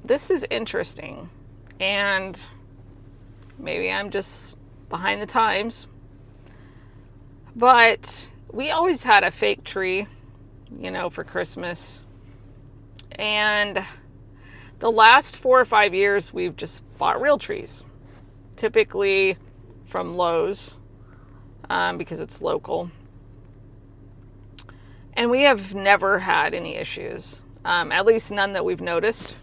this is interesting, and maybe I'm just behind the times, but we always had a fake tree, for Christmas. And the last 4 or 5 years, we've just bought real trees, typically from Lowe's, because it's local. And we have never had any issues, at least none that we've noticed.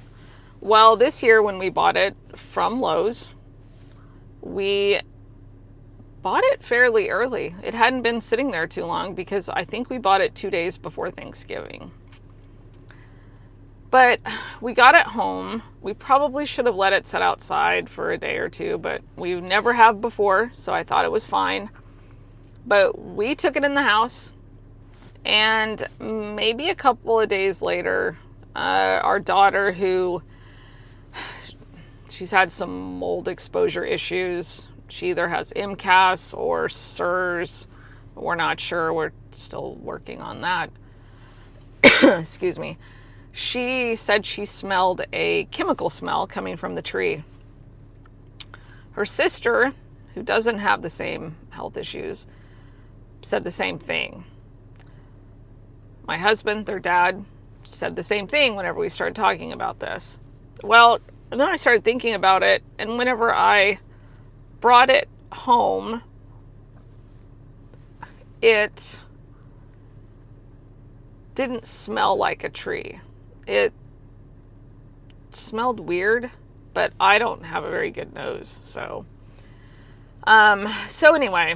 Well, this year when we bought it from Lowe's, we bought it fairly early. It hadn't been sitting there too long because I think we bought it 2 days before Thanksgiving. But we got it home. We probably should have let it sit outside for a day or two, but we never have before, so I thought it was fine. But we took it in the house, and maybe a couple of days later, our daughter, she's had some mold exposure issues. She either has MCAS or SIRS. We're not sure. We're still working on that. Excuse me. She said she smelled a chemical smell coming from the tree. Her sister, who doesn't have the same health issues, said the same thing. My husband, their dad, said the same thing whenever we started talking about this. Well, and then I started thinking about it, and whenever I brought it home, it didn't smell like a tree. It smelled weird, but I don't have a very good nose, so anyway.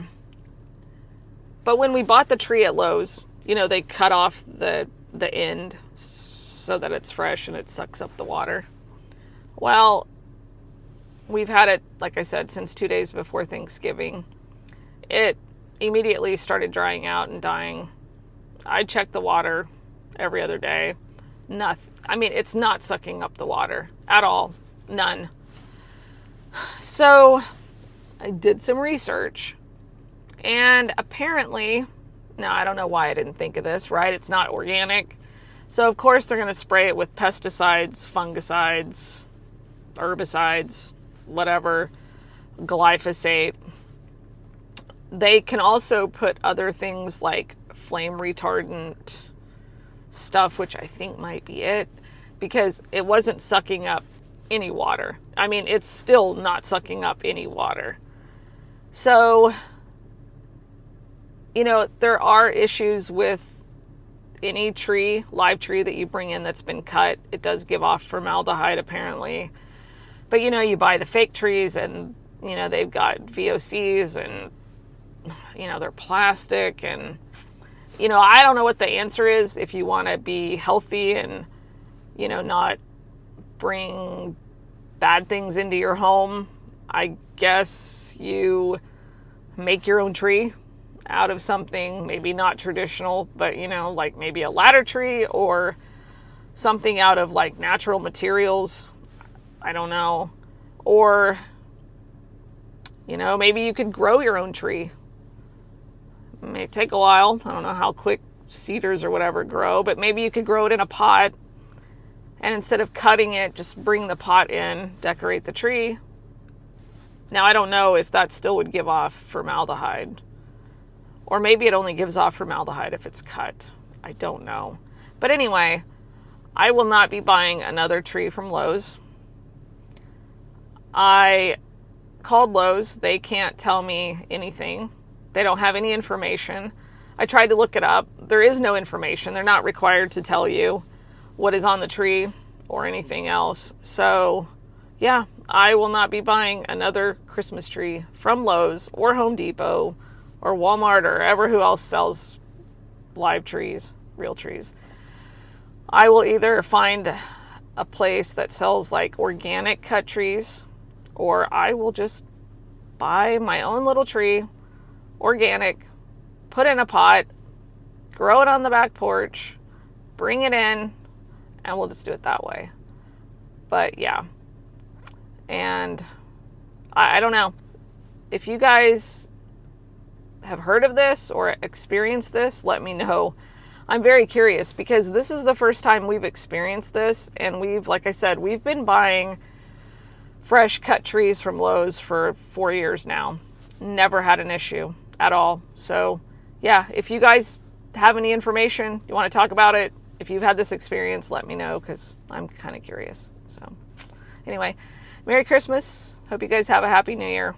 But when we bought the tree at Lowe's, they cut off the end so that it's fresh and it sucks up the water. Well, we've had it, like I said, since 2 days before Thanksgiving. It immediately started drying out and dying. I checked the water every other day. Nothing. I mean, it's not sucking up the water at all. None. So I did some research, and apparently, now I don't know why I didn't think of this, right? It's not organic. So of course they're going to spray it with pesticides, fungicides, herbicides, whatever, glyphosate. They can also put other things like flame retardant stuff, which I think might be it, because it wasn't sucking up any water. I mean, it's still not sucking up any water. So, there are issues with any tree, live tree that you bring in that's been cut. It does give off formaldehyde apparently. But you buy the fake trees and, they've got VOCs and, they're plastic and, I don't know what the answer is if you want to be healthy and, not bring bad things into your home. I guess you make your own tree out of something, maybe not traditional, but, like maybe a ladder tree or something out of like natural materials. I don't know. Or, maybe you could grow your own tree. It may take a while. I don't know how quick cedars or whatever grow, but maybe you could grow it in a pot, and instead of cutting it, just bring the pot in, decorate the tree. Now, I don't know if that still would give off formaldehyde, or maybe it only gives off formaldehyde if it's cut. I don't know. But anyway, I will not be buying another tree from Lowe's. I called Lowe's. They can't tell me anything. They don't have any information. I tried to look it up. There is no information. They're not required to tell you what is on the tree or anything else. So, yeah, I will not be buying another Christmas tree from Lowe's or Home Depot or Walmart or ever who else sells live trees, real trees. I will either find a place that sells like organic cut trees, or I will just buy my own little tree, organic, put in a pot, grow it on the back porch, bring it in, and we'll just do it that way. But yeah. And I don't know. If you guys have heard of this or experienced this, let me know. I'm very curious because this is the first time we've experienced this, and like I said, we've been buying fresh cut trees from Lowe's for 4 years now. Never had an issue at all. So yeah, if you guys have any information, you want to talk about it, if you've had this experience, let me know, because I'm kind of curious. So anyway, Merry Christmas. Hope you guys have a Happy New Year.